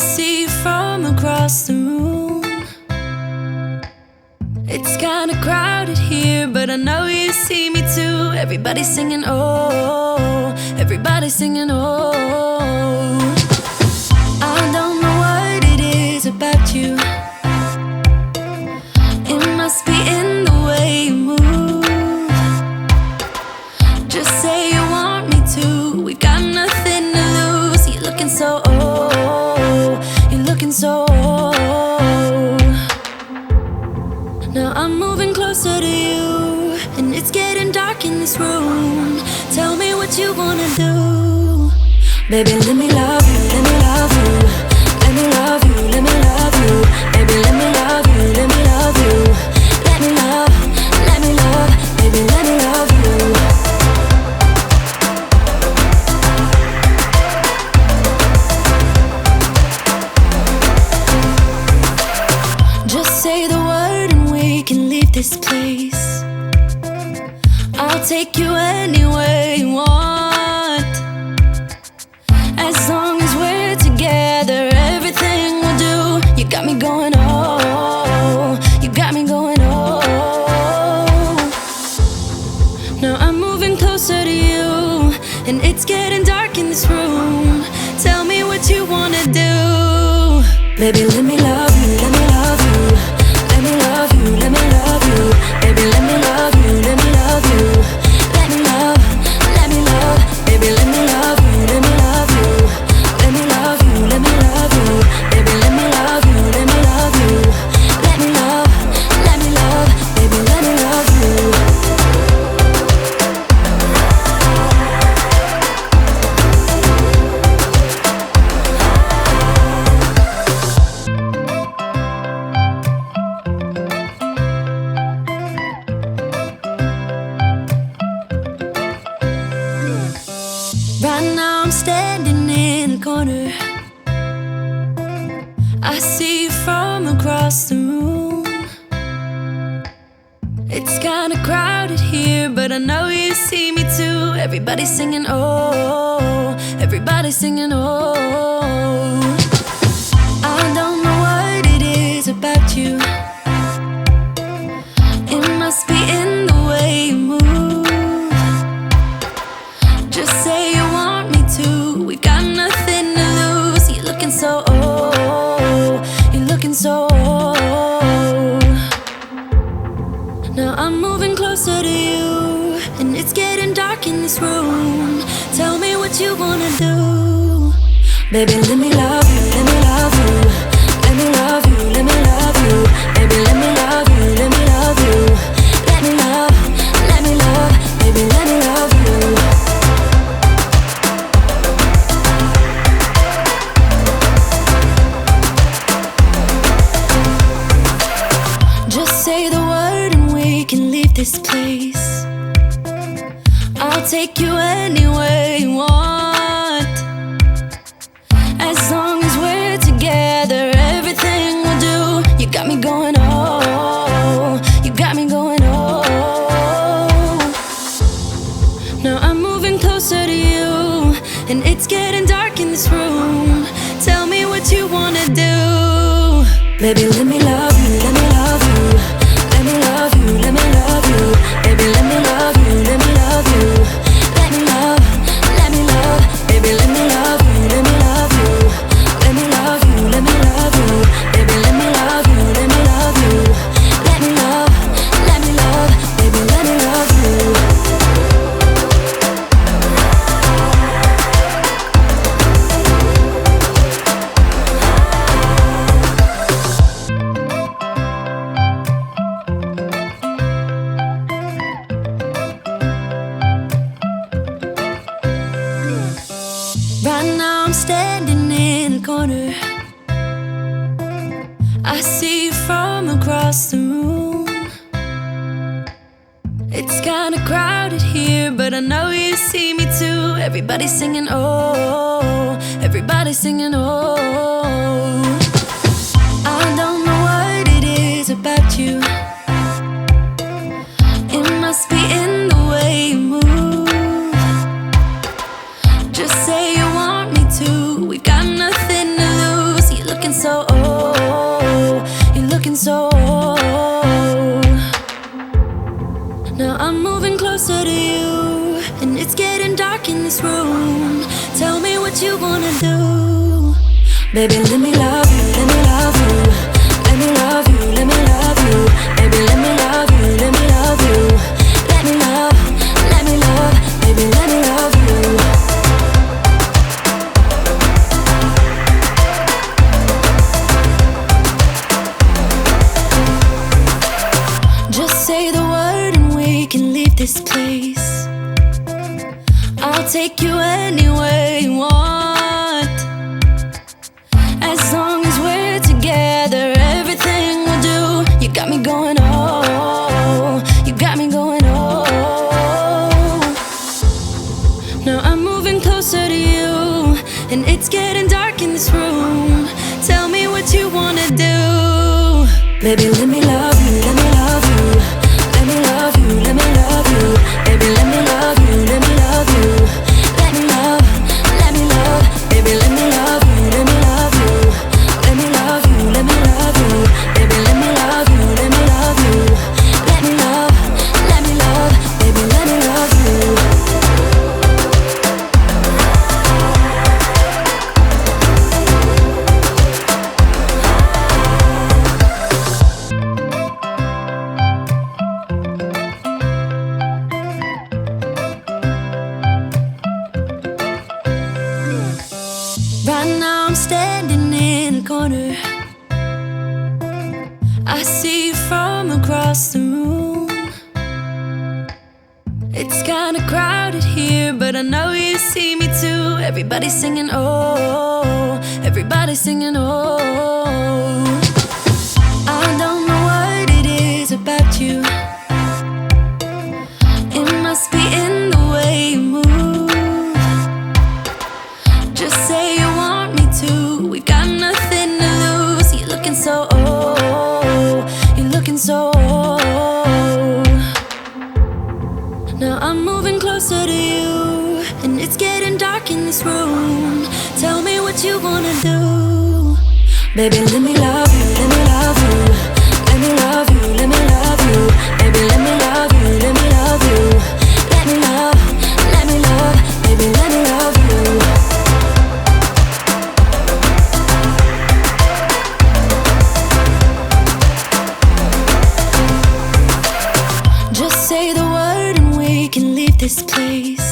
see you from across the room. It's kinda crowded here, but I know you see me too. Everybody's singing, oh, everybody's singing, oh. I don't know what it is about you. It must be in the way you move. Just say you want me to. We got nothing to lose. You're looking so old. You're looking so old. Now I'm moving closer to you, and it's getting dark in this room. Tell me what you wanna do. Baby, let me love you, let me love you. Let me love you, let me love you. Baby, let me love you, let me love you. Let me love, baby, let me love you. Just say the word and we can leave this place. I'll take you anywhere you want. As long as we're together, everything we'll do. You got me going, oh, you got me going, oh. Now I'm moving closer to you, and it's getting dark in this room. Tell me what you wanna do. Baby, let me love you, let me love you. Let me love you, let me love you. Baby, let me love you, let me love you. Let me love, baby, let me love you, let me love you. Let me love you, let me love you. Baby, let me love you, let me love you. Let me love, baby, let me love you. Right now I'm standing in a corner. I see you from across the room. It's kinda crowded here, but I know you see me too. Everybody's singing, oh, everybody's singing, oh. I don't know what it is about you. It must be in the way you move. Just say you want me to. We got nothing to lose. You're looking so old. You're looking so old. Now I'm moving closer to you, and it's getting dark in this room. Tell me what you wanna do. Baby, let me love you, let me love you. Let me love you, let me love you. Baby, let me love you, let me love you. Let me love, baby, let me love you. Just say the word and we can leave this place. I'll take you anywhere you want. As long as we're together, everything we'll do. You got me going, oh, you got me going, oh. Now I'm moving closer to you, and it's getting dark in this room. Tell me what you wanna do. Baby, let me love you, let me love you. Let me love you, let me love you. Baby, let me love you, let me love you. Let me love, baby, let me love you, let me love you. Let me love you, let me love you. Baby, let me love you, let me love you. Let me love, baby, let me love you. Right now I'm standing in a corner. I see you from across the room. It's kinda crowded here, but I know you see me too. Everybody's singing, oh, everybody's singing, oh. I don't know what it is about you. It must be in the way you move. Just say you want me to. We got nothing to lose. You're so. Now I'm moving closer to you, and it's getting dark in this room. Tell me what you wanna do. Baby, let me love you, let me love you. Let me love you, let me love you. Baby, let me love you, let me love you. Let me love, baby, let me love you. Just say the word and we can leave this place. I'll take you anywhere you want. As long as we're together, everything we'll do. You got me going, oh, you got me going, oh. Now I'm moving closer to you, and it's getting dark in this room. Tell me what you wanna do. Baby, let me love you, let me love you. Let me love you, let me love you. Baby, let me love you, let me love you. Let me love, baby, let me love you, let me love you. Let me love you, let me love you. Baby, let me love you, let me love you. Let me love, baby, let me love you. Right now I'm standing in the corner. I see you from across the room. It's kinda crowded here, but I know you see me too. Everybody's singing, oh, everybody's singing, oh. I don't know what it is about you. It must be in the way you move. Just say you want me to. We've got nothing to lose. You're looking so old. You're looking so old. Now I'm moving closer to you, and it's getting dark in this room. Tell me what you wanna do. Baby, let me love you, let me love you. Let me love you, let me love you. Baby, let me love you, let me love you. Let me love, baby, let me love you. Just say the word and we can leave this place.